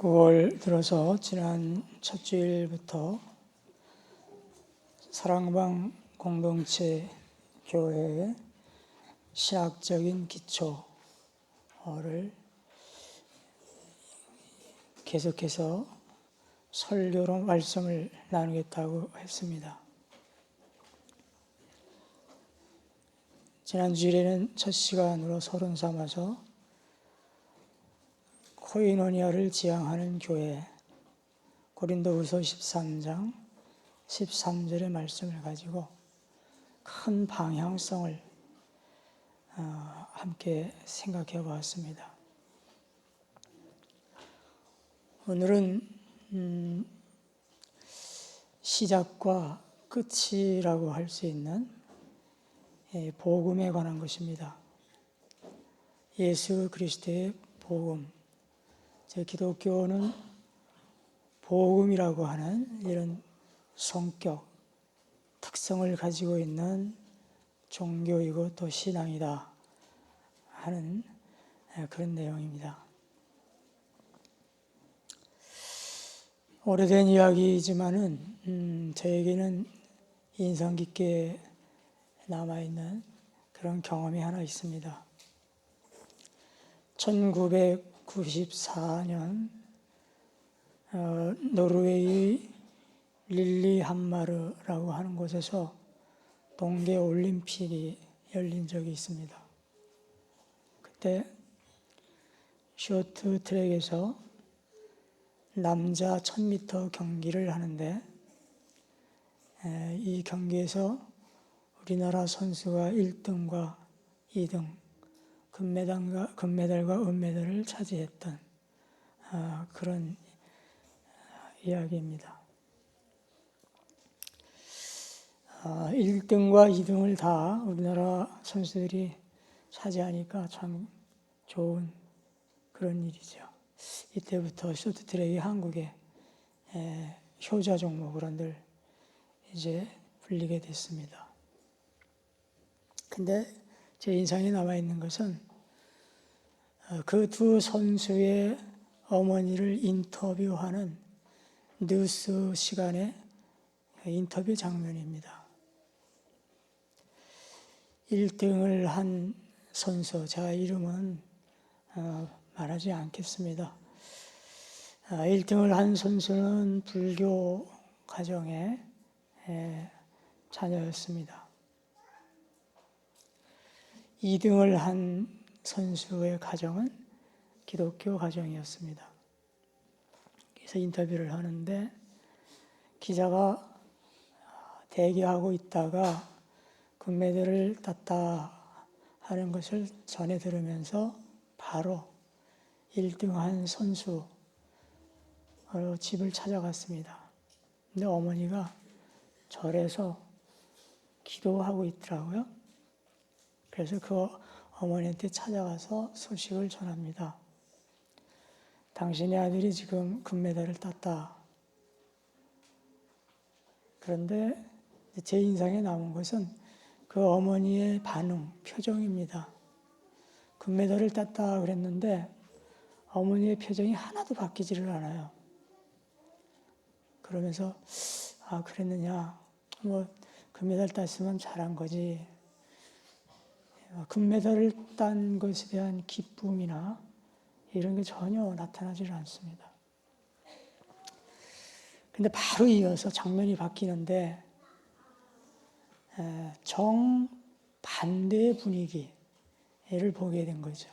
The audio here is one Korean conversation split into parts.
9월 들어서 지난 첫 주일부터 사랑방 공동체 교회의 신학적인 기초를 계속해서 설교로 말씀을 나누겠다고 했습니다. 지난 주일에는 첫 시간으로 서론 삼아서 코이노니아를 지향하는 교회, 고린도후서 13장 13절의 말씀을 가지고 큰 방향성을 함께 생각해 보았습니다. 오늘은 시작과 끝이라고 할 수 있는 복음에 관한 것입니다. 예수 그리스도의 복음. 기독교는 복음이라고 하는 이런 성격, 특성을 가지고 있는 종교이고 또 신앙이다 하는 그런 내용입니다. 오래된 이야기이지만은 저에게는 인상 깊게 남아있는 그런 경험이 하나 있습니다. 1994년 노르웨이 릴리함마르라고 하는 곳에서 동계 올림픽이 열린 적이 있습니다. 그때 쇼트 트랙에서 남자 1000m 경기를 하는데 이 경기에서 우리나라 선수가 1등과 2등 금메달과 은메달을 차지했던 그런 이야기입니다. 1등과 2등을 다 우리나라 선수들이 차지하니까 참 좋은 그런 일이죠. 이때부터 쇼트트랙이 한국의 효자 종목으로 늘 이제 불리게 됐습니다. 근데 제 인상에 남아있는 것은 그 두 선수의 어머니를 인터뷰하는 뉴스 시간의 인터뷰 장면입니다. 1등을 한 선수, 제가 이름은 말하지 않겠습니다. 1등을 한 선수는 불교 가정의 자녀였습니다. 2등을 한 선수의 가정은 기독교 가정이었습니다. 그래서 인터뷰를 하는데 기자가 대기하고 있다가 금메달을 땄다 하는 것을 전해 들으면서 바로 1등 한 선수 집을 찾아갔습니다. 근데 어머니가 절에서 기도하고 있더라고요. 그래서 그 어머니한테 찾아가서 소식을 전합니다. 당신의 아들이 지금 금메달을 땄다. 그런데 제 인상에 남은 것은 그 어머니의 반응, 표정입니다. 금메달을 땄다 그랬는데 어머니의 표정이 하나도 바뀌지를 않아요. 그러면서 그랬느냐, 금메달 땄으면 잘한 거지. 금메달을 딴 것에 대한 기쁨이나 이런 게 전혀 나타나질 않습니다. 근데 바로 이어서 장면이 바뀌는데 정반대의 분위기를 보게 된 거죠.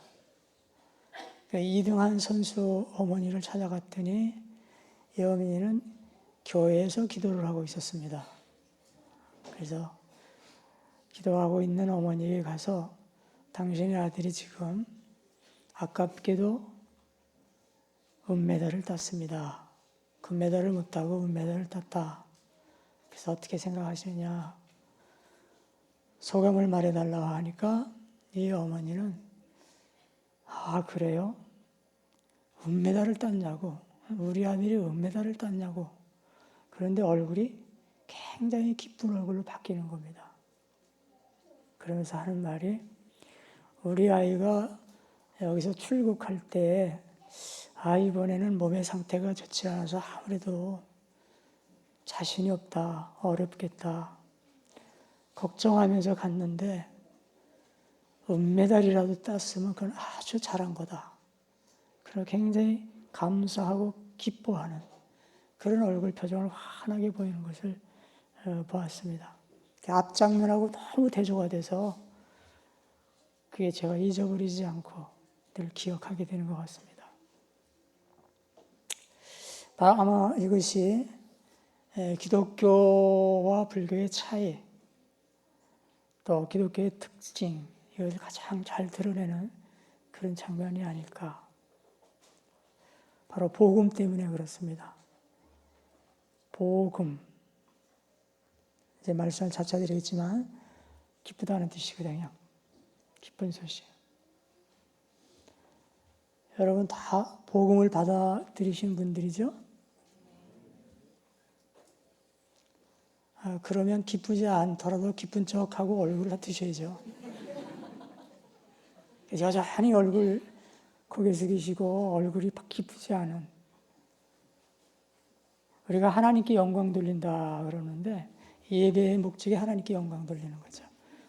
2등 한 선수 어머니를 찾아갔더니 이 어머니는 교회에서 기도를 하고 있었습니다. 그래서 기도하고 있는 어머니에게 가서 당신의 아들이 지금 아깝게도 은메달을 땄습니다. 금메달을 못 따고 은메달을 땄다. 그래서 어떻게 생각하시느냐? 소감을 말해달라고 하니까 이 어머니는 그래요? 은메달을 땄냐고? 우리 아들이 은메달을 땄냐고? 그런데 얼굴이 굉장히 기쁜 얼굴로 바뀌는 겁니다. 그러면서 하는 말이 우리 아이가 여기서 출국할 때 이번에는 몸의 상태가 좋지 않아서 아무래도 자신이 없다, 어렵겠다 걱정하면서 갔는데 은메달이라도 땄으면 그건 아주 잘한 거다. 그리고 굉장히 감사하고 기뻐하는 그런 얼굴 표정을 환하게 보이는 것을 보았습니다. 앞장면하고 너무 대조가 돼서 그게 제가 잊어버리지 않고 늘 기억하게 되는 것 같습니다. 아마 이것이 기독교와 불교의 차이, 또 기독교의 특징, 이것을 가장 잘 드러내는 그런 장면이 아닐까. 바로 복음 때문에 그렇습니다. 복음. 이제 말씀을 차차 드리겠지만 기쁘다는 뜻이거든요. 기쁜 소식. 여러분 다 복음을 받아들이신 분들이죠? 그러면 기쁘지 않더라도 기쁜 척하고 얼굴을 다 드셔야죠. 여전히 얼굴 고개 숙이시고 얼굴이 기쁘지 않은. 우리가 하나님께 영광 돌린다 그러는데 예배의 목적이 하나님께 영광 돌리는 거죠.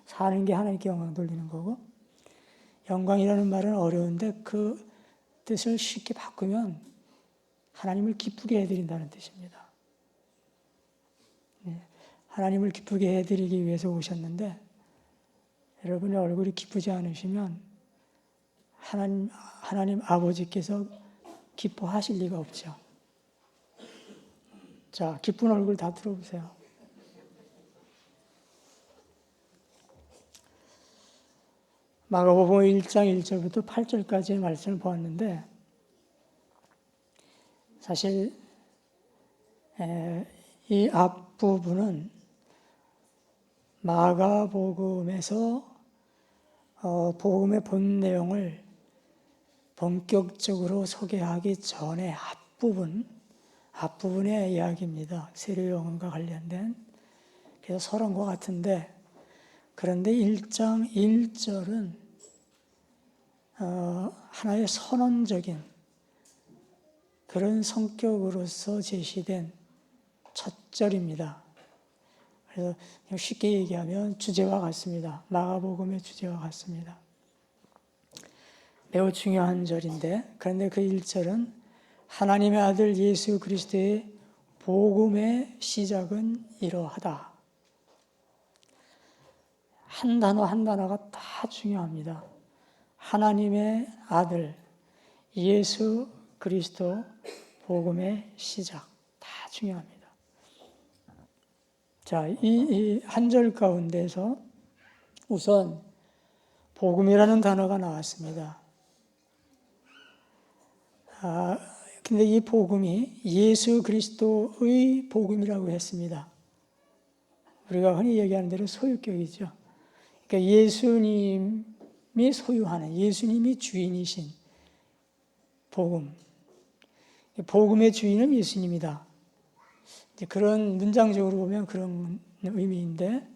사는 게 하나님께 영광 돌리는 거고, 영광이라는 말은 어려운데 그 뜻을 쉽게 바꾸면 하나님을 기쁘게 해드린다는 뜻입니다. 하나님을 기쁘게 해드리기 위해서 오셨는데 여러분의 얼굴이 기쁘지 않으시면 하나님 아버지께서 기뻐하실 리가 없죠. 자, 기쁜 얼굴 다 들어보세요. 마가복음 1장 1절부터 8절까지의 말씀을 보았는데 사실 이 앞부분은 마가복음에서 복음의 본 내용을 본격적으로 소개하기 전에 앞부분의 이야기입니다. 세례요한과 관련된. 그래서 서론과 같은데, 그런데 1장 1절은 하나의 선언적인 그런 성격으로서 제시된 첫 절입니다. 그래서 쉽게 얘기하면 주제와 같습니다. 마가복음의 주제와 같습니다. 매우 중요한 절인데, 그런데 그 1절은 하나님의 아들 예수 그리스도의 복음의 시작은 이러하다. 한 단어 한 단어가 다 중요합니다. 하나님의 아들 예수 그리스도 복음의 시작, 다 중요합니다. 자, 이 한 절 가운데서 우선 복음이라는 단어가 나왔습니다. 근데 이 복음이 예수 그리스도의 복음이라고 했습니다. 우리가 흔히 얘기하는 대로 소유격이죠. 그러니까 예수님이 소유하는, 예수님이 주인이신 복음. 복음의 주인은 예수님이다. 그런 문장적으로 보면 그런 의미인데,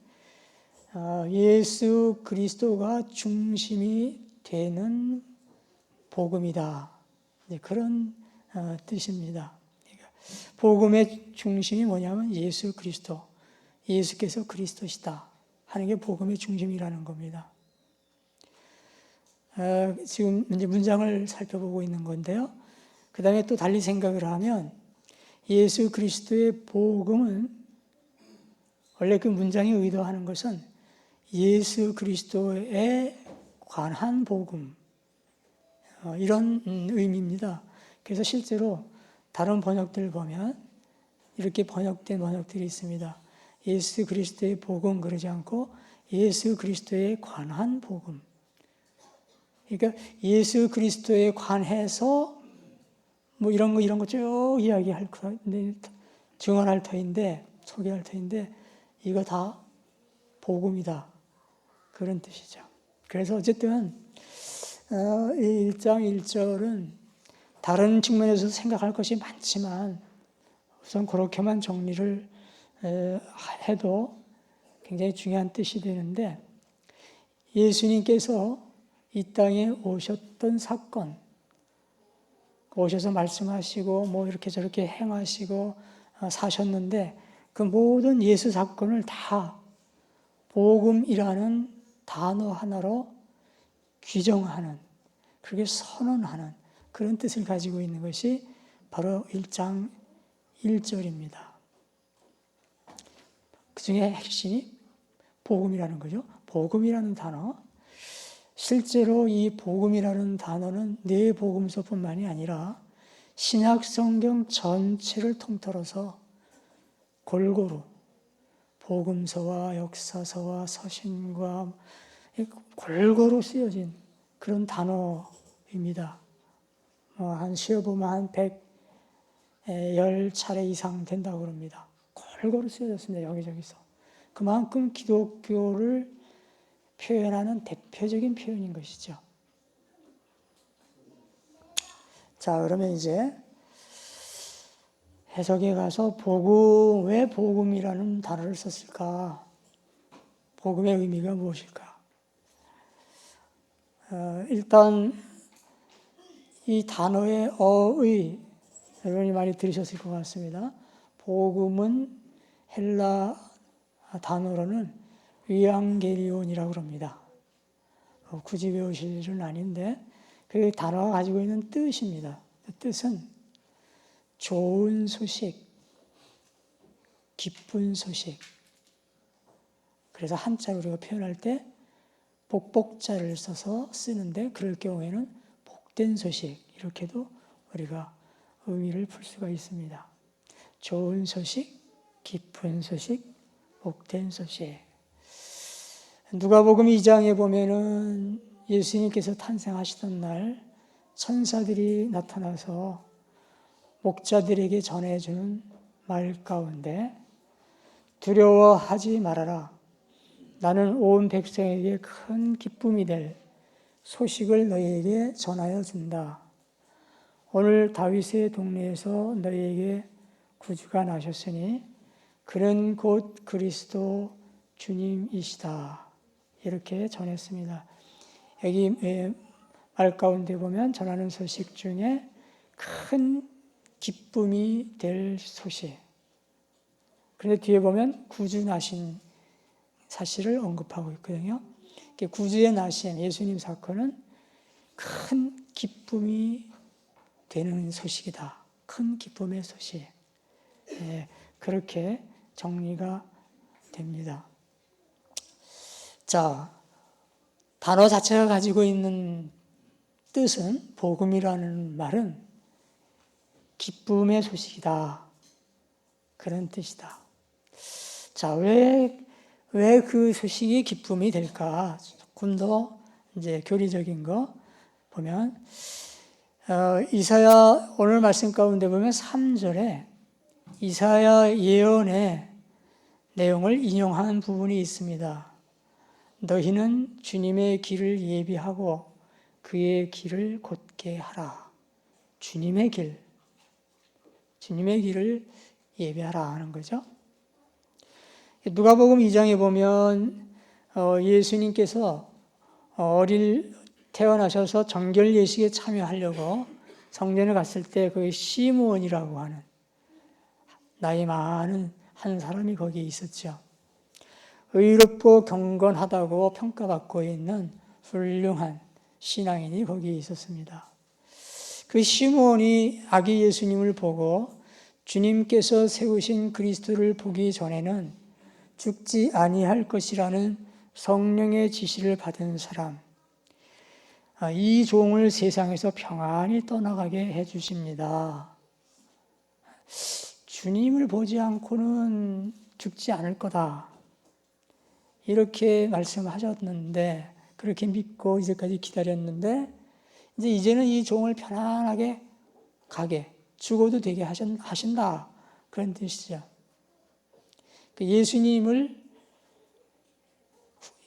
예수 그리스도가 중심이 되는 복음이다. 그런 뜻입니다. 그러니까 복음의 중심이 뭐냐면 예수 그리스도, 예수께서 그리스도시다 하는 게 복음의 중심이라는 겁니다. 지금 이제 문장을 살펴보고 있는 건데요. 그 다음에 또 달리 생각을 하면 예수 그리스도의 복음은 원래 그 문장이 의도하는 것은 예수 그리스도에 관한 복음, 이런 의미입니다. 그래서 실제로 다른 번역들 보면 이렇게 번역된 번역들이 있습니다. 예수 그리스도의 복음 그러지 않고 예수 그리스도에 관한 복음. 그러니까 예수 그리스도에 관해서 뭐 이런 거 쭉 이야기할 터인데, 증언할 터인데, 소개할 터인데, 이거 다 복음이다. 그런 뜻이죠. 그래서 어쨌든 1장 1절은 다른 측면에서 생각할 것이 많지만 우선 그렇게만 정리를 해도 굉장히 중요한 뜻이 되는데, 예수님께서 이 땅에 오셨던 사건, 오셔서 말씀하시고 뭐 이렇게 저렇게 행하시고 사셨는데 그 모든 예수 사건을 다 복음이라는 단어 하나로 규정하는, 그렇게 선언하는 그런 뜻을 가지고 있는 것이 바로 1장 1절입니다. 그 중에 핵심이 복음이라는 거죠. 복음이라는 단어. 실제로 이 복음이라는 단어는 네 복음서뿐만이 아니라 신약 성경 전체를 통틀어서 골고루 복음서와 역사서와 서신과 골고루 쓰여진 그런 단어입니다. 한 쉬어보면 한 110차례 이상 된다고 그럽니다. 골고루 쓰여졌습니다. 여기저기서. 그만큼 기독교를 표현하는 대표적인 표현인 것이죠. 자, 그러면 이제 해석에 가서 복음, 왜 복음이라는 단어를 썼을까? 복음의 의미가 무엇일까? 일단 이 단어의 어의, 여러분이 많이 들으셨을 것 같습니다. 복음은 헬라 단어로는 위앙게리온이라고 합니다. 굳이 외우실 일은 아닌데 그 단어가 가지고 있는 뜻입니다. 그 뜻은 좋은 소식, 기쁜 소식. 그래서 한자로 우리가 표현할 때 복복자를 써서 쓰는데 그럴 경우에는 복된 소식 이렇게도 우리가 의미를 풀 수가 있습니다. 좋은 소식, 기쁜 소식, 복된 소식. 누가복음 2장에 보면은 예수님께서 탄생하시던 날 천사들이 나타나서 목자들에게 전해주는 말 가운데 두려워하지 말아라. 나는 온 백성에게 큰 기쁨이 될 소식을 너희에게 전하여 준다. 오늘 다윗의 동네에서 너희에게 구주가 나셨으니 그는 곧 그리스도 주님이시다. 이렇게 전했습니다. 여기 말 가운데 보면 전하는 소식 중에 큰 기쁨이 될 소식. 그런데 뒤에 보면 구주 나신 사실을 언급하고 있거든요. 구주의 나심, 예수님 사건은 큰 기쁨이 되는 소식이다. 큰 기쁨의 소식. 그렇게 정리가 됩니다. 자, 단어 자체가 가지고 있는 뜻은 복음이라는 말은 기쁨의 소식이다. 그런 뜻이다. 자, 왜 그 소식이 기쁨이 될까? 조금 더 이제 교리적인 거 보면 이사야 오늘 말씀 가운데 보면 3절에 이사야 예언의 내용을 인용한 부분이 있습니다. 너희는 주님의 길을 예비하고 그의 길을 곧게 하라. 주님의 길을 예비하라 하는 거죠. 누가복음 2장에 보면 예수님께서 태어나셔서 정결 예식에 참여하려고 성전에 갔을 때 그 시므온이라고 하는 나이 많은 한 사람이 거기에 있었죠. 의롭고 경건하다고 평가받고 있는 훌륭한 신앙인이 거기에 있었습니다. 그 시므온이 아기 예수님을 보고 주님께서 세우신 그리스도를 보기 전에는 죽지 아니할 것이라는 성령의 지시를 받은 사람, 이 종을 세상에서 평안히 떠나가게 해주십니다. 주님을 보지 않고는 죽지 않을 거다. 이렇게 말씀하셨는데, 그렇게 믿고 이제까지 기다렸는데, 이제는 이 종을 편안하게 가게, 죽어도 되게 하신다. 그런 뜻이죠. 예수님을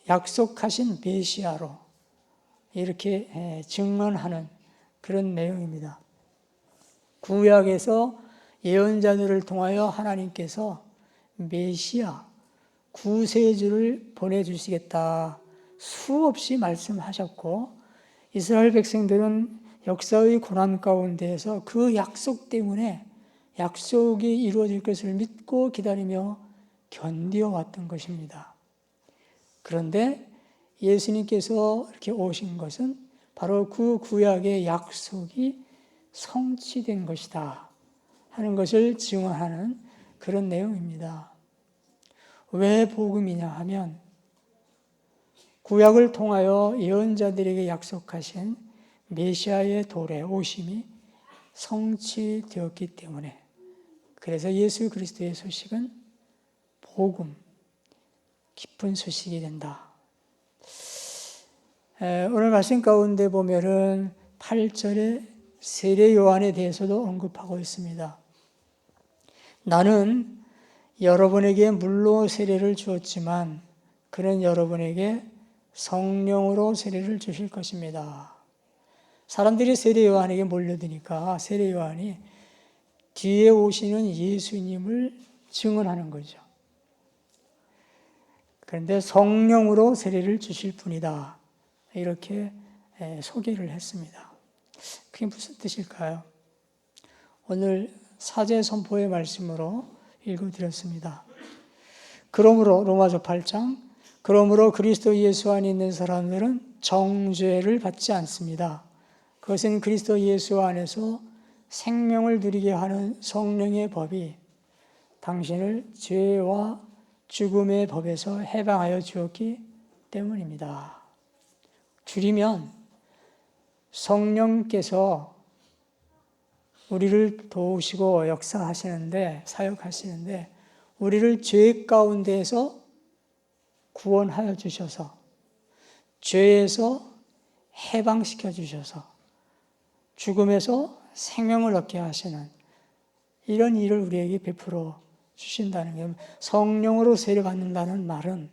약속하신 메시아로 이렇게 증언하는 그런 내용입니다. 구약에서 예언자들을 통하여 하나님께서 메시아, 구세주를 보내주시겠다 수없이 말씀하셨고 이스라엘 백성들은 역사의 고난 가운데에서 그 약속 때문에 약속이 이루어질 것을 믿고 기다리며 견디어왔던 것입니다. 그런데 예수님께서 이렇게 오신 것은 바로 그 구약의 약속이 성취된 것이다 하는 것을 증언하는 그런 내용입니다. 왜 복음이냐 하면 구약을 통하여 예언자들에게 약속하신 메시아의 도래 오심이 성취되었기 때문에, 그래서 예수 그리스도의 소식은 복음, 기쁜 소식이 된다. 오늘 말씀 가운데 보면은 8절에 세례 요한에 대해서도 언급하고 있습니다. 나는 여러분에게 물로 세례를 주었지만 그는 여러분에게 성령으로 세례를 주실 것입니다. 사람들이 세례 요한에게 몰려드니까 세례 요한이 뒤에 오시는 예수님을 증언하는 거죠. 그런데 성령으로 세례를 주실 분이다, 이렇게 소개를 했습니다. 그게 무슨 뜻일까요? 오늘 사제 선포의 말씀으로 읽어드렸습니다. 그러므로 로마서 8장, 그러므로 그리스도 예수 안에 있는 사람들은 정죄를 받지 않습니다. 그것은 그리스도 예수 안에서 생명을 누리게 하는 성령의 법이 당신을 죄와 죽음의 법에서 해방하여 주었기 때문입니다. 줄이면 성령께서 우리를 도우시고 역사하시는데, 사역하시는데 우리를 죄 가운데에서 구원하여 주셔서 죄에서 해방시켜 주셔서 죽음에서 생명을 얻게 하시는 이런 일을 우리에게 베풀어 주신다는 게, 성령으로 세례받는다는 말은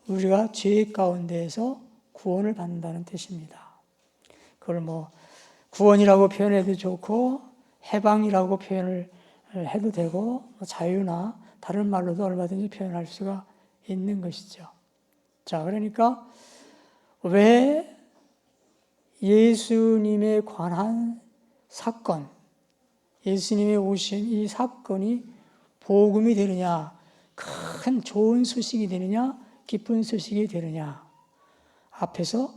우리가 죄 가운데에서 구원을 받는다는 뜻입니다. 그걸 구원이라고 표현해도 좋고 해방이라고 표현을 해도 되고 자유나 다른 말로도 얼마든지 표현할 수가 있는 것이죠. 자, 그러니까 왜 예수님에 관한 사건, 예수님의 오신 이 사건이 복음이 되느냐, 큰 좋은 소식이 되느냐, 기쁜 소식이 되느냐, 앞에서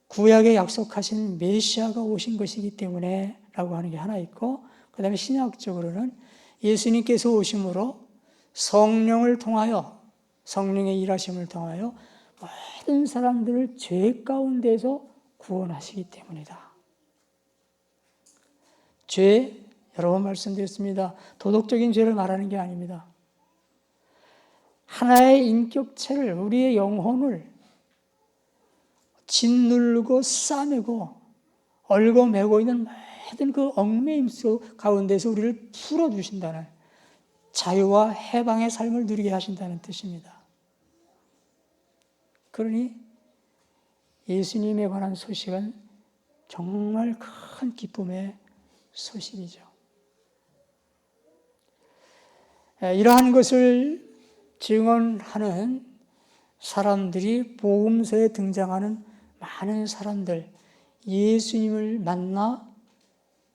구약에 약속하신 메시아가 오신 것이기 때문에 라고 하는 게 하나 있고, 그 다음에 신약적으로는 예수님께서 오심으로 성령을 통하여, 성령의 일하심을 통하여 모든 사람들을 죄 가운데서 구원하시기 때문이다. 죄, 여러 번 말씀드렸습니다. 도덕적인 죄를 말하는 게 아닙니다. 하나의 인격체를, 우리의 영혼을 짓누르고 싸매고 얽어매고 있는 모든 그 얽매임 속 가운데서 우리를 풀어주신다는, 자유와 해방의 삶을 누리게 하신다는 뜻입니다. 그러니 예수님에 관한 소식은 정말 큰 기쁨의 소식이죠. 이러한 것을 증언하는 사람들이 복음서에 등장하는 많은 사람들, 예수님을 만나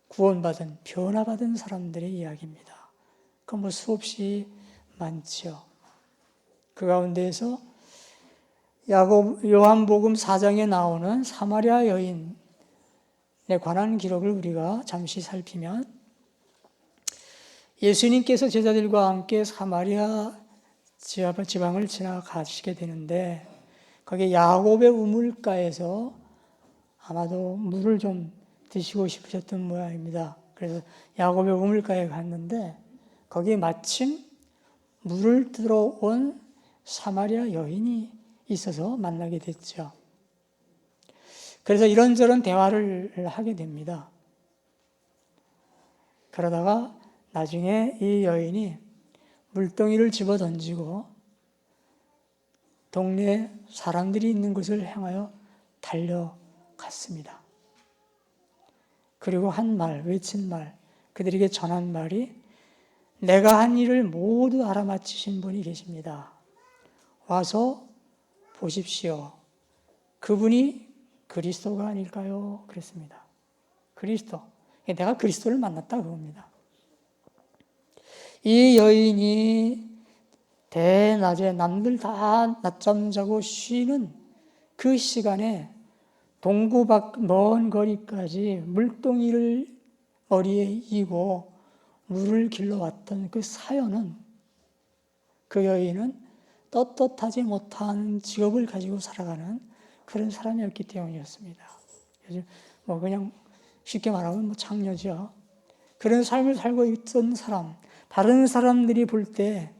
구원받은, 변화받은 사람들의 이야기입니다. 그 수없이 많죠. 그 가운데에서 요한복음 4장에 나오는 사마리아 여인에 관한 기록을 우리가 잠시 살피면, 예수님께서 제자들과 함께 사마리아 지방을 지나가시게 되는데, 거기 야곱의 우물가에서 아마도 물을 좀 드시고 싶으셨던 모양입니다. 그래서 야곱의 우물가에 갔는데 거기에 마침 물을 들어온 사마리아 여인이 있어서 만나게 됐죠. 그래서 이런저런 대화를 하게 됩니다. 그러다가 나중에 이 여인이 물동이를 집어 던지고 동네에 사람들이 있는 곳을 향하여 달려갔습니다. 그리고 한 말, 외친 말, 그들에게 전한 말이, 내가 한 일을 모두 알아맞히신 분이 계십니다. 와서 보십시오. 그분이 그리스도가 아닐까요? 그랬습니다. 그리스도. 내가 그리스도를 만났다 그겁니다. 이 여인이 대낮에 남들 다 낮잠 자고 쉬는 그 시간에 동구 밖 먼 거리까지 물동이를 머리에 이고 물을 길러왔던 그 사연은, 그 여인은 떳떳하지 못한 직업을 가지고 살아가는 그런 사람이었기 때문이었습니다. 요즘 그냥 쉽게 말하면 창녀죠. 그런 삶을 살고 있던 사람, 다른 사람들이 볼 때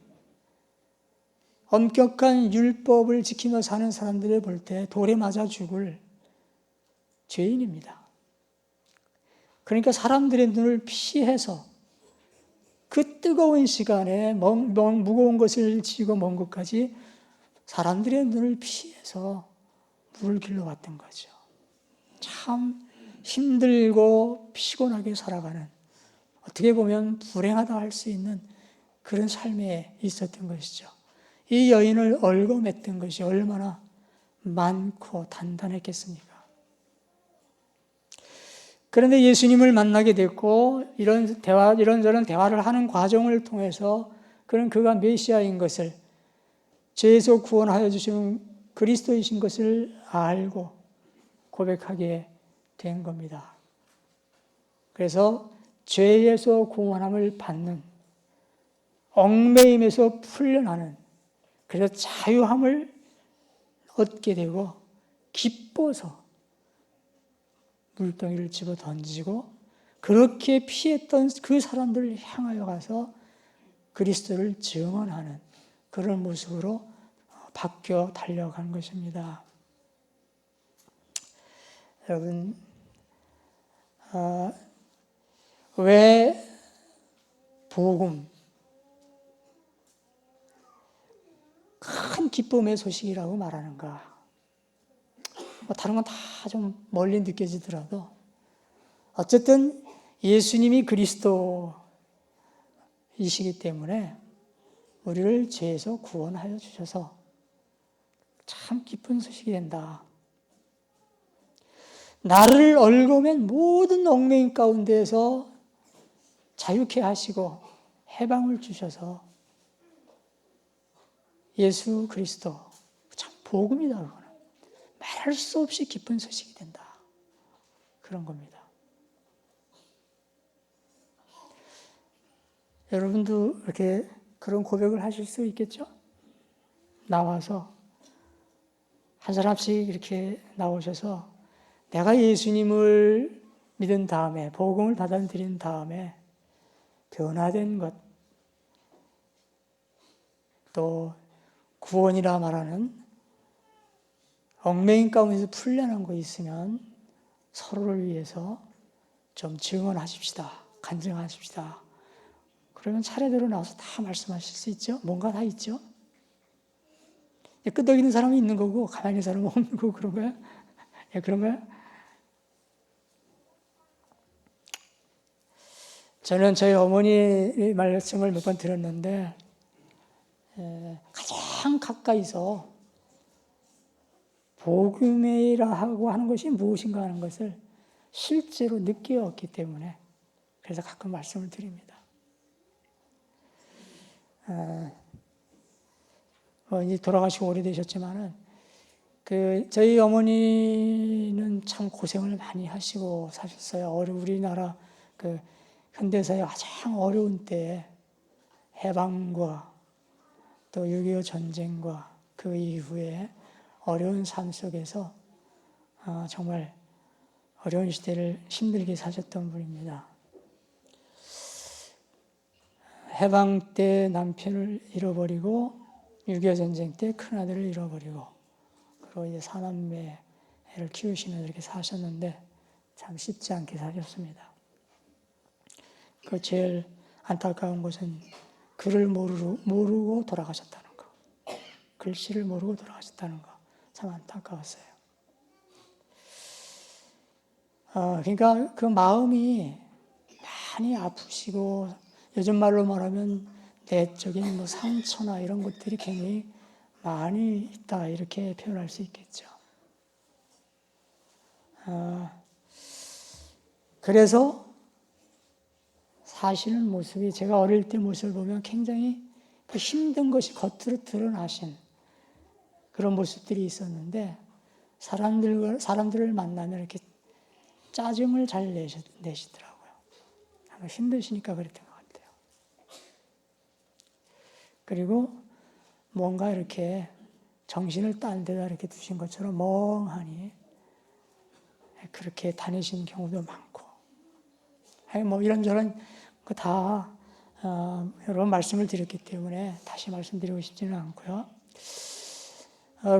엄격한 율법을 지키며 사는 사람들을 볼 때 돌에 맞아 죽을 죄인입니다. 그러니까 사람들의 눈을 피해서 그 뜨거운 시간에 무거운 것을 지고 먼 곳까지 사람들의 눈을 피해서 물을 길러왔던 거죠. 참 힘들고 피곤하게 살아가는, 어떻게 보면 불행하다 할 수 있는 그런 삶에 있었던 것이죠. 이 여인을 얽어맸던 것이 얼마나 많고 단단했겠습니까? 그런데 예수님을 만나게 됐고 이런저런 대화를 하는 과정을 통해서 그가 메시아인 것을, 죄에서 구원하여 주시는 그리스도이신 것을 알고 고백하게 된 겁니다. 그래서 죄에서 구원함을 받는, 얽매임에서 풀려나는, 그래서 자유함을 얻게 되고 기뻐서 물동이를 집어 던지고 그렇게 피했던 그 사람들을 향하여 가서 그리스도를 증언하는 그런 모습으로 바뀌어 달려간 것입니다. 여러분, 왜 복음, 큰 기쁨의 소식이라고 말하는가? 다른 건 다 좀 멀리 느껴지더라도 어쨌든 예수님이 그리스도이시기 때문에 우리를 죄에서 구원하여 주셔서 참 기쁜 소식이 된다. 나를 얽어맨 모든 얽매임 가운데에서 자유케 하시고 해방을 주셔서 예수 그리스도, 참 복음이다. 그거는 말할 수 없이 기쁜 소식이 된다. 그런 겁니다. 여러분도 이렇게 그런 고백을 하실 수 있겠죠? 나와서 한 사람씩 이렇게 나오셔서 내가 예수님을 믿은 다음에, 복음을 받아들인 다음에 변화된 것, 또 구원이라 말하는 얽매임 가운데서 풀려난 거 있으면 서로를 위해서 좀 증언하십시다. 간증하십시다. 그러면 차례대로 나와서 다 말씀하실 수 있죠? 뭔가 다 있죠? 끄덕이는 사람이 있는 거고 가만히 있는 사람은 없는 거고 그런 거야? 그런 거야? 저는 저희 어머니 말씀을 몇 번 들었는데 가장 가까이서 복음이라 하고 하는 것이 무엇인가 하는 것을 실제로 느껴왔기 때문에 그래서 가끔 말씀을 드립니다. 이제 돌아가시고 오래되셨지만은 저희 어머니는 참 고생을 많이 하시고 사셨어요. 우리나라 현대사의 가장 어려운 때에 해방과 또 6.25 전쟁과 그 이후에 어려운 삶 속에서 정말 어려운 시대를 힘들게 사셨던 분입니다. 해방 때 남편을 잃어버리고 6.25 전쟁 때 큰아들을 잃어버리고 그리고 이제 사남매 애를 키우시면서 이렇게 사셨는데 참 쉽지 않게 사셨습니다. 제일 안타까운 것은 글을 모르고 돌아가셨다는 거. 글씨를 모르고 돌아가셨다는 거. 참 안타까웠어요. 그러니까 그 마음이 많이 아프시고 요즘 말로 말하면 내적인 상처나 이런 것들이 굉장히 많이 있다 이렇게 표현할 수 있겠죠. 그래서 사시는 모습이 제가 어릴 때 모습을 보면 굉장히 그 힘든 것이 겉으로 드러나신 그런 모습들이 있었는데 사람들을 만나면 이렇게 짜증을 잘 내시더라고요. 아마 힘드시니까 그랬던 것 같아요. 그리고 뭔가 이렇게 정신을 딴 데다 이렇게 두신 것처럼 멍하니 그렇게 다니시는 경우도 많고, 뭐 이런저런 거 다 여러 번 말씀을 드렸기 때문에 다시 말씀드리고 싶지는 않고요.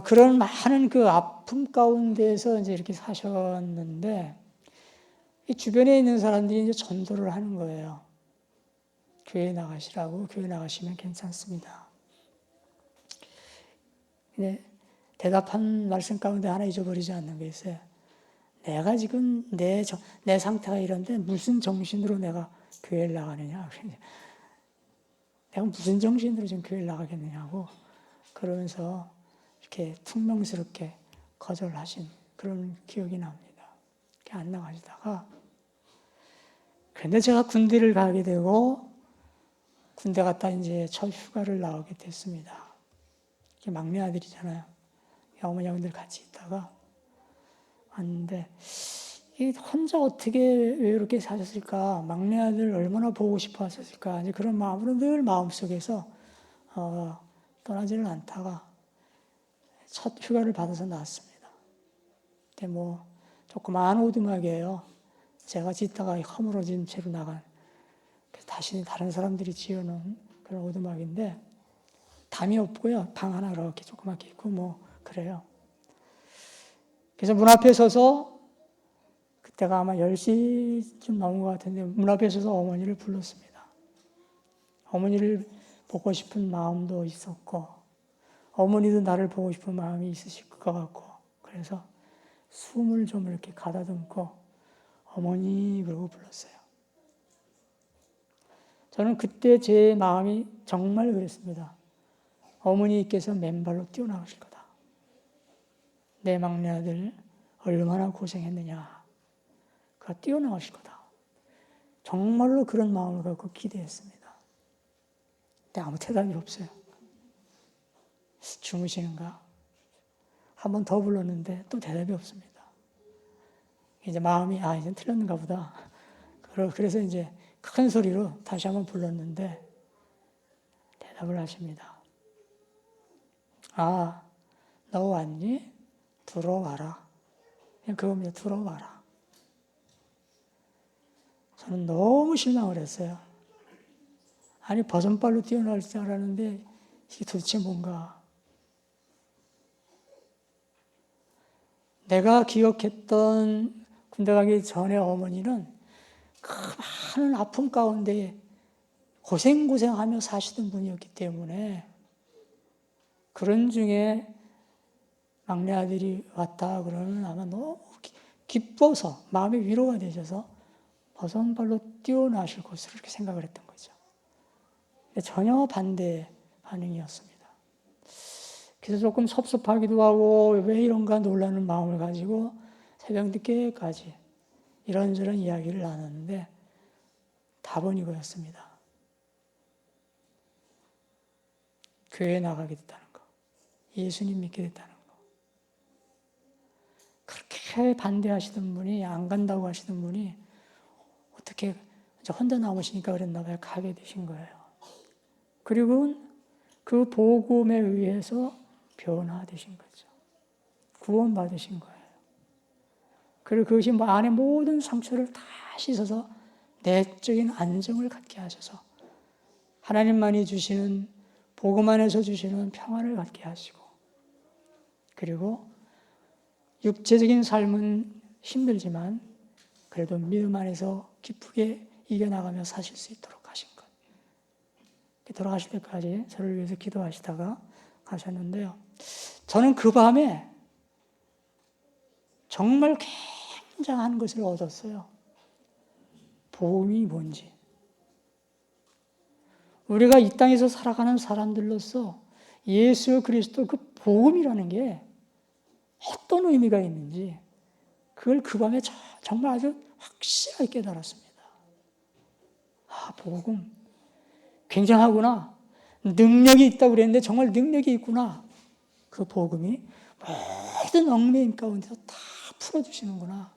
그런 많은 그 아픔 가운데서 이제 이렇게 사셨는데, 이 주변에 있는 사람들이 이제 전도를 하는 거예요. 교회 나가시라고, 교회 나가시면 괜찮습니다. 근데 대답한 말씀 가운데 하나 잊어버리지 않는 게 있어요. 내가 지금 내 상태가 이런데 무슨 정신으로 내가 교회를 나가느냐. 내가 무슨 정신으로 지금 교회를 나가겠느냐고 그러면서 이렇게 퉁명스럽게 거절하신 그런 기억이 납니다. 안 나가시다가, 그런데 제가 군대를 가게 되고 군대 갔다 이제 첫 휴가를 나오게 됐습니다. 막내 아들이잖아요. 어머니 같이 있다가 왔는데, 혼자 어떻게 왜 이렇게 사셨을까? 막내 아들 얼마나 보고 싶어 하셨을까? 이제 그런 마음으로 늘 마음속에서 떠나지를 않다가 첫 휴가를 받아서 나왔습니다. 근데 뭐 조그마한 오두막이에요. 제가 짓다가 허물어진 채로 나간, 다시 다른 사람들이 지어놓은 그런 오두막인데 담이 없고요. 방 하나 이렇게 조그맣게 있고 뭐 그래요. 그래서 문 앞에 서서, 그때가 아마 10시쯤 넘은 것 같은데 문 앞에 서서 어머니를 불렀습니다. 어머니를 보고 싶은 마음도 있었고, 어머니도 나를 보고 싶은 마음이 있으실 것 같고, 그래서 숨을 좀 이렇게 가다듬고 어머니 그러고 불렀어요. 저는 그때 제 마음이 정말 그랬습니다. 어머니께서 맨발로 뛰어나오실 거다. 내 막내 아들 얼마나 고생했느냐. 그가 뛰어나오실 거다. 정말로 그런 마음을 갖고 기대했습니다. 근데 아무 대답이 없어요. 주무시는가? 한 번 더 불렀는데 또 대답이 없습니다. 이제 마음이 이제 틀렸는가 보다. 그래서 이제 큰 소리로 다시 한번 불렀는데 대답을 하십니다. 너 왔니? 들어와라. 그냥 그겁니다. 들어와라. 저는 너무 실망을 했어요. 아니, 버선발로 뛰어나올 줄 알았는데 이게 도대체 뭔가. 내가 기억했던 군대 가기 전에 어머니는 그 많은 아픔 가운데 고생하며 사시던 분이었기 때문에, 그런 중에 막내 아들이 왔다 그러면 아마 너무 기뻐서 마음이 위로가 되셔서 버선발로 뛰어나실 것으로 이렇게 생각을 했던 거죠. 전혀 반대 반응이었습니다. 그래서 조금 섭섭하기도 하고 왜 이런가 놀라는 마음을 가지고 새벽 늦게까지 이런저런 이야기를 나눴는데 답은 이거였습니다. 교회에 나가게 됐다는 거. 예수님 믿게 됐다는 거. 그렇게 반대하시던 분이, 안 간다고 하시던 분이 어떻게 혼자 남으시니까 그랬나 봐요. 가게 되신 거예요. 그리고 그 복음에 의해서 변화되신 거죠. 구원받으신 거예요. 그리고 그것이 안에 모든 상처를 다 씻어서 내적인 안정을 갖게 하셔서 하나님만이 주시는, 복음 안에서 주시는 평안을 갖게 하시고, 그리고 육체적인 삶은 힘들지만 그래도 믿음 안에서 기쁘게 이겨나가며 사실 수 있도록 하신 것. 돌아가실 때까지 저를 위해서 기도하시다가 가셨는데요. 저는 그 밤에 정말 굉장한 것을 얻었어요. 복음이 뭔지. 우리가 이 땅에서 살아가는 사람들로서 예수 그리스도 그 복음이라는 게 어떤 의미가 있는지 그걸 그 밤에 정말 아주 확실하게 깨달았습니다. 아, 복음 굉장하구나. 능력이 있다고 그랬는데 정말 능력이 있구나. 그 복음이 모든 얽매임 가운데서 다 풀어주시는구나.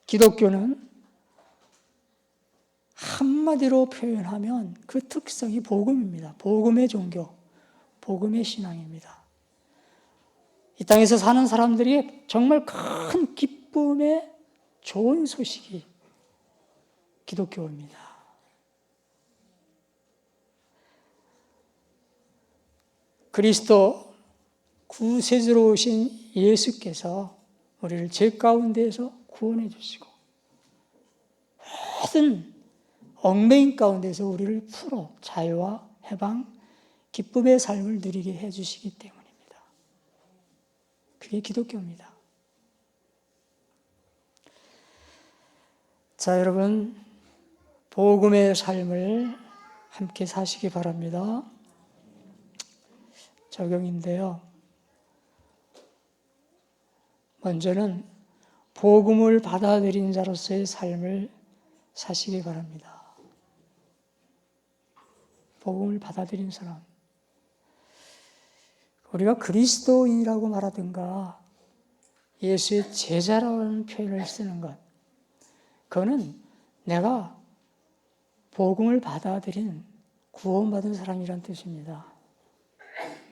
기독교는 한마디로 표현하면 그 특성이 복음입니다. 복음의 종교, 복음의 신앙입니다. 이 땅에서 사는 사람들이 정말 큰 기쁨의 좋은 소식이 기독교입니다. 그리스도 구세주로 오신 예수께서 우리를 죄 가운데에서 구원해 주시고 모든 얽매임 가운데서 우리를 풀어 자유와 해방, 기쁨의 삶을 누리게 해주시기 때문입니다. 그게 기독교입니다. 자, 여러분, 복음의 삶을 함께 사시기 바랍니다. 적용인데요. 먼저는 복음을 받아들인 자로서의 삶을 사시기 바랍니다. 복음을 받아들인 사람. 우리가 그리스도인이라고 말하든가 예수의 제자라는 표현을 쓰는 것, 그거는 내가 복음을 받아들인 구원받은 사람이란 뜻입니다.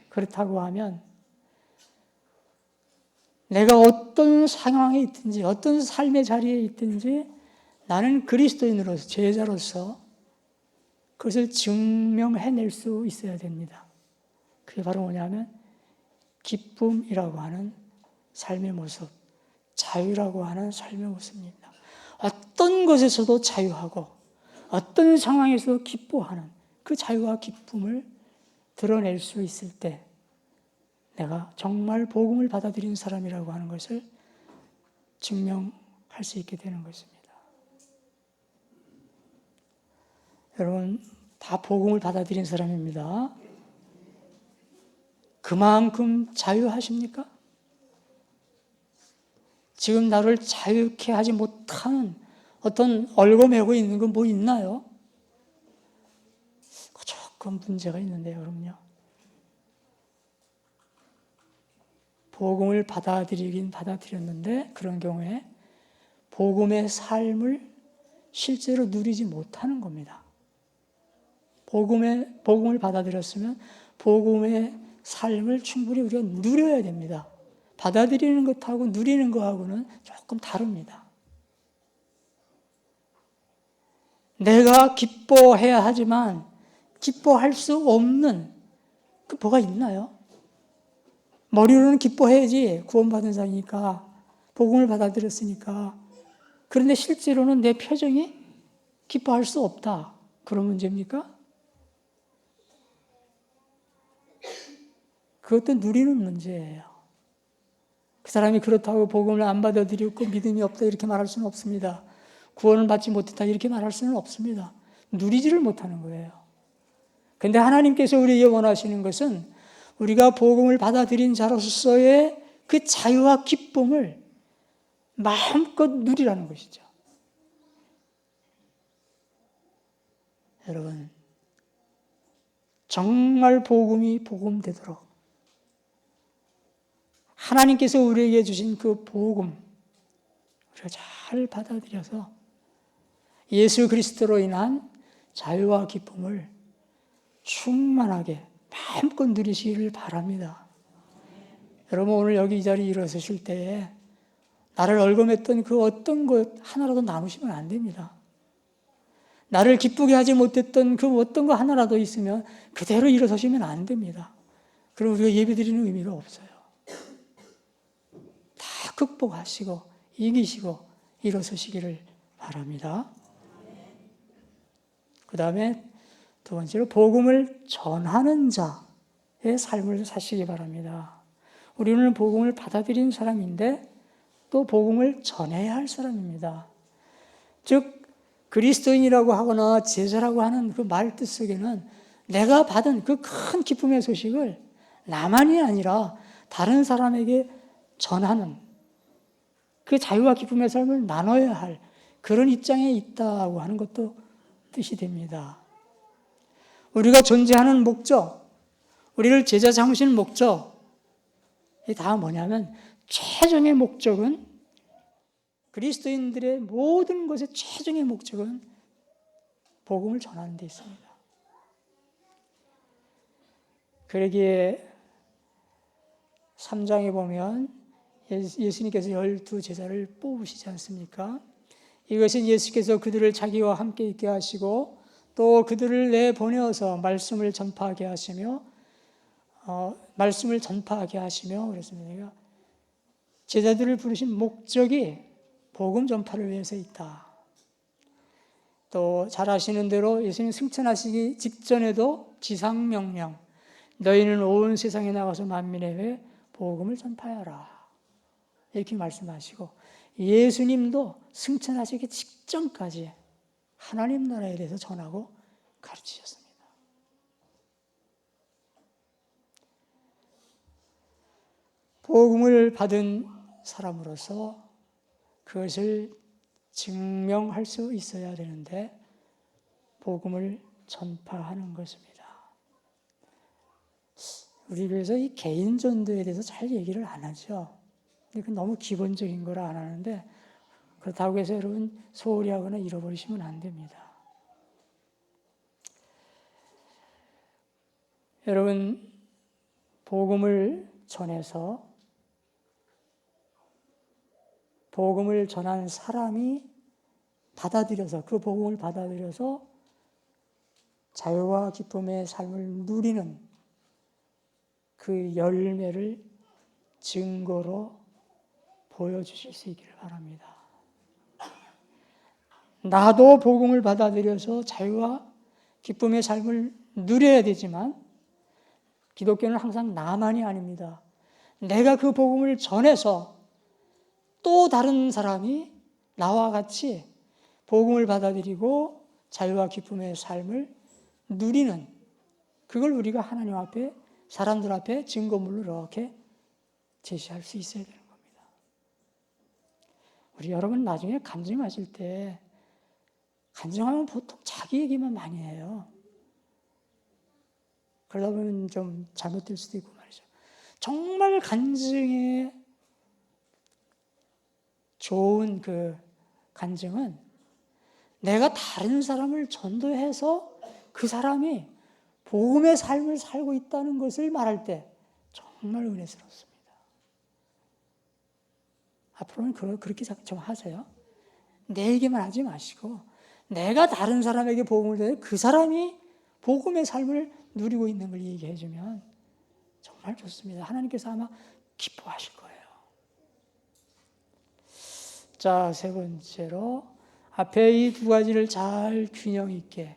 그렇다고 하면 내가 어떤 상황에 있든지 어떤 삶의 자리에 있든지 나는 그리스도인으로서 제자로서 그것을 증명해낼 수 있어야 됩니다. 그게 바로 뭐냐면 기쁨이라고 하는 삶의 모습, 자유라고 하는 삶의 모습입니다. 어떤 것에서도 자유하고 어떤 상황에서도 기뻐하는 그 자유와 기쁨을 드러낼 수 있을 때 내가 정말 복음을 받아들인 사람이라고 하는 것을 증명할 수 있게 되는 것입니다. 여러분, 다 복음을 받아들인 사람입니다. 그만큼 자유하십니까? 지금 나를 자유케 하지 못하는 어떤 얽어매고 있는 건 뭐 있나요? 조금 문제가 있는데요, 그럼요. 복음을 받아들이긴 받아들였는데 그런 경우에 복음의 삶을 실제로 누리지 못하는 겁니다. 복음을 받아들였으면 복음의 삶을 충분히 우리가 누려야 됩니다. 받아들이는 것하고 누리는 것하고는 조금 다릅니다. 내가 기뻐해야 하지만 기뻐할 수 없는 그 뭐가 있나요? 머리로는 기뻐해야지 구원받은 자니까 복음을 받아들였으니까. 그런데 실제로는 내 표정이 기뻐할 수 없다. 그런 문제입니까? 그것도 누리는 문제예요. 그 사람이 그렇다고 복음을 안 받아들였고 믿음이 없다 이렇게 말할 수는 없습니다. 구원을 받지 못했다 이렇게 말할 수는 없습니다. 누리지를 못하는 거예요. 그런데 하나님께서 우리에게 원하시는 것은 우리가 복음을 받아들인 자로서의 그 자유와 기쁨을 마음껏 누리라는 것이죠. 여러분, 정말 복음이 복음되도록 하나님께서 우리에게 주신 그 복음 우리가 잘 받아들여서 예수 그리스도로 인한 자유와 기쁨을 충만하게 마음껏 누리시기를 바랍니다. 여러분, 오늘 여기 이 자리에 일어서실 때에 나를 얽어맸던 그 어떤 것 하나라도 나누시면 안 됩니다. 나를 기쁘게 하지 못했던 그 어떤 거 하나라도 있으면 그대로 일어서시면 안 됩니다. 그럼 우리가 예배드리는 의미가 없어요. 다 극복하시고 이기시고 일어서시기를 바랍니다. 그 다음에 두 번째로 복음을 전하는 자의 삶을 사시기 바랍니다. 우리는 복음을 받아들인 사람인데 또 복음을 전해야 할 사람입니다. 즉 그리스도인이라고 하거나 제자라고 하는 그 말 뜻 속에는 내가 받은 그 큰 기쁨의 소식을 나만이 아니라 다른 사람에게 전하는 그 자유와 기쁨의 삶을 나눠야 할 그런 입장에 있다고 하는 것도 뜻이 됩니다. 우리가 존재하는 목적, 우리를 제자 삼으신 목적, 이게 다 뭐냐면 최종의 목적은 그리스도인들의 모든 것의 최종의 목적은 복음을 전하는 데 있습니다. 그러기에 3장에 보면 예수님께서 12제자를 뽑으시지 않습니까? 이것은 예수께서 그들을 자기와 함께 있게 하시고 또 그들을 내보내어서 말씀을 전파하게 하시며 그랬습니다. 제자들을 부르신 목적이 복음 전파를 위해서 있다. 또 잘 아시는 대로 예수님 승천하시기 직전에도 지상명령, 너희는 온 세상에 나가서 만민에게 복음을 전파하라. 이렇게 말씀하시고 예수님도 승천하시기 직전까지 하나님 나라에 대해서 전하고 가르치셨습니다. 복음을 받은 사람으로서 그것을 증명할 수 있어야 되는데 복음을 전파하는 것입니다. 우리 교회에서 이 개인 전도에 대해서 잘 얘기를 안 하죠. 근데 너무 기본적인 거라 안 하는데 그렇다고 해서 여러분 소홀히 하거나 잃어버리시면 안 됩니다. 여러분 복음을 전해서 복음을 전한 사람이 받아들여서 그 복음을 받아들여서 자유와 기쁨의 삶을 누리는 그 열매를 증거로 보여주실 수 있기를 바랍니다. 나도 복음을 받아들여서 자유와 기쁨의 삶을 누려야 되지만 기독교는 항상 나만이 아닙니다. 내가 그 복음을 전해서 또 다른 사람이 나와 같이 복음을 받아들이고 자유와 기쁨의 삶을 누리는 그걸 우리가 하나님 앞에 사람들 앞에 증거물로 이렇게 제시할 수 있어야 되는 겁니다. 우리 여러분 나중에 간증하실 때 간증하면 보통 자기 얘기만 많이 해요. 그러다 보면 좀 잘못될 수도 있고 말이죠. 정말 간증에 좋은 그 간증은 내가 다른 사람을 전도해서 그 사람이 복음의 삶을 살고 있다는 것을 말할 때 정말 은혜스럽습니다. 앞으로는 그렇게 좀 하세요. 내 얘기만 하지 마시고 내가 다른 사람에게 복음을 전해 그 사람이 복음의 삶을 누리고 있는 걸 얘기해 주면 정말 좋습니다. 하나님께서 아마 기뻐하실 거예요. 자, 세 번째로 앞에 이 두 가지를 잘 균형 있게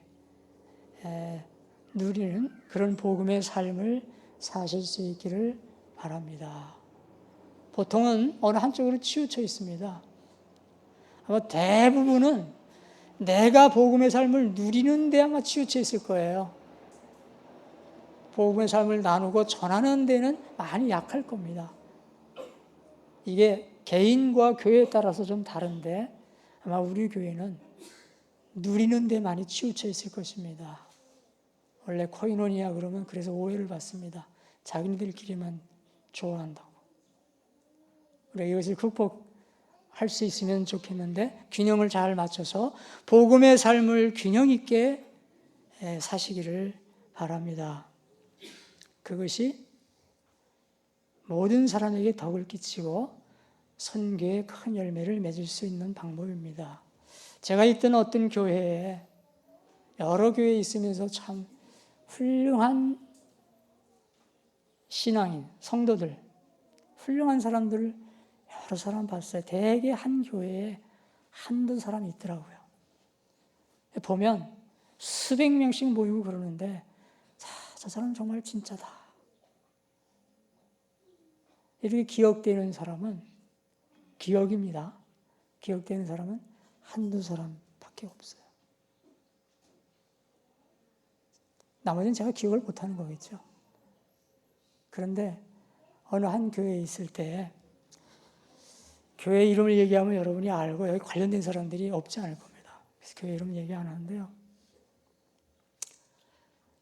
누리는 그런 복음의 삶을 사실 수 있기를 바랍니다. 보통은 어느 한쪽으로 치우쳐 있습니다. 아마 대부분은 내가 복음의 삶을 누리는 데 아마 치우쳐 있을 거예요. 복음의 삶을 나누고 전하는 데는 많이 약할 겁니다. 이게 개인과 교회에 따라서 좀 다른데 아마 우리 교회는 누리는 데 많이 치우쳐 있을 것입니다. 원래 코이노니아 그러면 그래서 오해를 받습니다. 자기네들끼리만 좋아한다고. 우리가 이것을 극복할 수 있으면 좋겠는데 균형을 잘 맞춰서 복음의 삶을 균형 있게 사시기를 바랍니다. 그것이 모든 사람에게 덕을 끼치고 선교에 큰 열매를 맺을 수 있는 방법입니다. 제가 있던 어떤 교회에 여러 교회에 있으면서 참 훌륭한 신앙인, 성도들, 훌륭한 사람들을 여러 사람 봤어요. 대개 한 교회에 한두 사람이 있더라고요. 보면 수백 명씩 모이고 그러는데 저 사람 정말 진짜다. 이렇게 기억되는 사람은 기억입니다. 기억되는 사람은 한두 사람밖에 없어요. 나머지는 제가 기억을 못하는 거겠죠. 그런데 어느 한 교회에 있을 때 교회 이름을 얘기하면 여러분이 알고 여기 관련된 사람들이 없지 않을 겁니다. 그래서 교회 이름 얘기 안 하는데요.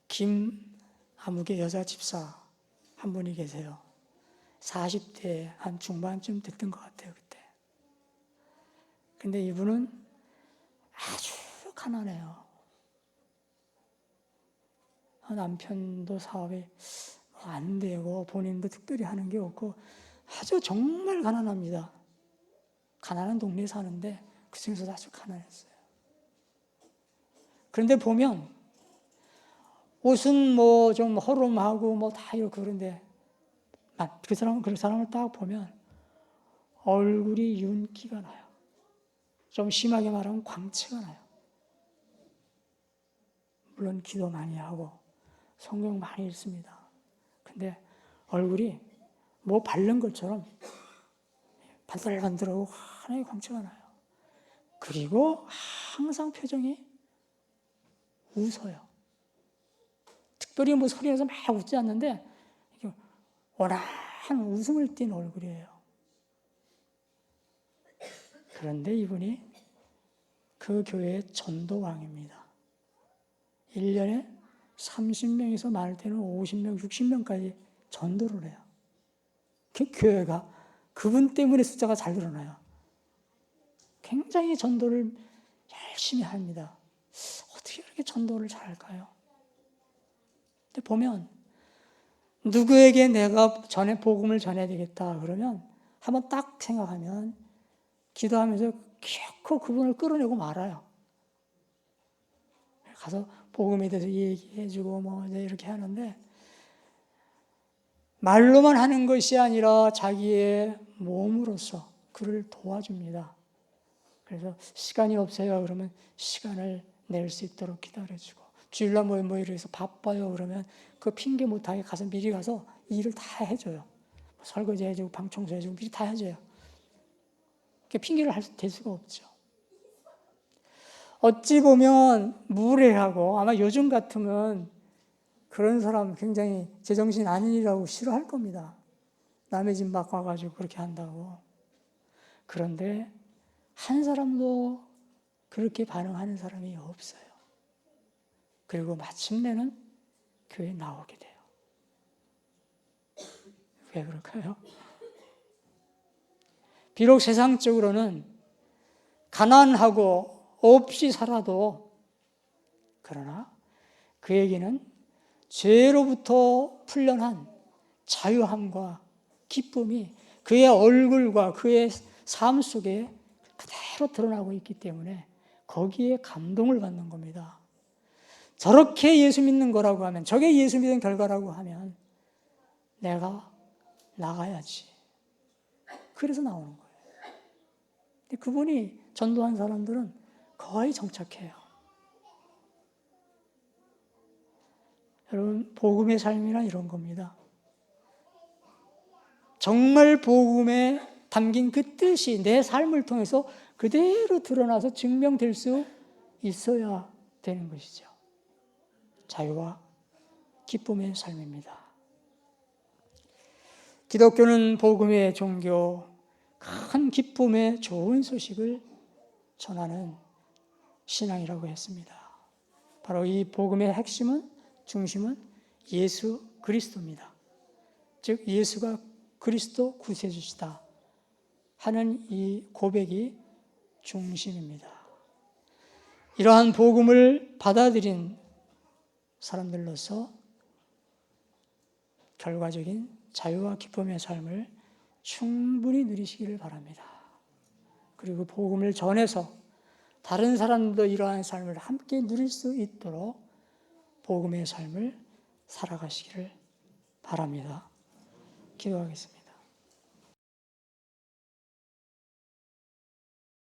김아무개 여자 집사 한 분이 계세요. 40대 한 중반쯤 됐던 것 같아요, 그때. 근데 이분은 아주 가난해요. 남편도 사업이 안 되고 본인도 특별히 하는 게 없고 아주 정말 가난합니다. 가난한 동네에 사는데 그 중에서도 아주 가난했어요. 그런데 보면 옷은 뭐 좀 허름하고 뭐 다 이렇고 그런데 그 사람을 딱 보면 얼굴이 윤기가 나요. 좀 심하게 말하면 광채가 나요. 물론 기도 많이 하고 성경 많이 읽습니다. 근데 얼굴이 뭐 바른 것처럼 반들반들하고 하나의 광채가 나요. 그리고 항상 표정이 웃어요. 특별히 뭐 소리내서 막 웃지 않는데 원한 웃음을 띤 얼굴이에요. 그런데 이분이 그 교회의 전도왕입니다. 1년에 30명에서 많을 때는 50명, 60명까지 전도를 해요. 그 교회가 그분 때문에 숫자가 잘 늘어나요. 굉장히 전도를 열심히 합니다. 어떻게 이렇게 전도를 잘할까요? 근데 보면 누구에게 내가 복음을 전해야 되겠다 그러면 한번 딱 생각하면 기도하면서 결코 그분을 끌어내고 말아요. 가서 복음에 대해서 얘기해주고 뭐 이렇게 하는데 말로만 하는 것이 아니라 자기의 몸으로서 그를 도와줍니다. 그래서 시간이 없어요 그러면 시간을 낼 수 있도록 기다려주고 주일날 뭐 이래서 바빠요 그러면 그 핑계 못하게 가서 미리 가서 일을 다 해줘요. 설거지 해주고 방 청소해주고 미리 다 해줘요. 핑계를 댈 수가 없죠. 어찌 보면 무례하고 아마 요즘 같으면 그런 사람 굉장히 제정신 아니라고 싫어할 겁니다. 남의 집 막 와가지고 그렇게 한다고. 그런데 한 사람도 그렇게 반응하는 사람이 없어요. 그리고 마침내는 교회에 나오게 돼요. 왜 그럴까요? 비록 세상적으로는 가난하고 없이 살아도 그러나 그에게는 죄로부터 풀려난 자유함과 기쁨이 그의 얼굴과 그의 삶 속에 그대로 드러나고 있기 때문에 거기에 감동을 받는 겁니다. 저렇게 예수 믿는 거라고 하면 저게 예수 믿는 결과라고 하면 내가 나가야지. 그래서 나오는 거예요. 근데 그분이 전도한 사람들은 거의 정착해요. 여러분, 복음의 삶이란 이런 겁니다. 정말 복음에 담긴 그 뜻이 내 삶을 통해서 그대로 드러나서 증명될 수 있어야 되는 것이죠. 자유와 기쁨의 삶입니다. 기독교는 복음의 종교, 큰 기쁨의 좋은 소식을 전하는 신앙이라고 했습니다. 바로 이 복음의 핵심은 중심은 예수 그리스도입니다. 즉 예수가 그리스도 구세주시다 하는 이 고백이 중심입니다. 이러한 복음을 받아들인 사람들로서 결과적인 자유와 기쁨의 삶을 충분히 누리시기를 바랍니다. 그리고 복음을 전해서 다른 사람도 이러한 삶을 함께 누릴 수 있도록 복음의 삶을 살아가시기를 바랍니다. 기도하겠습니다.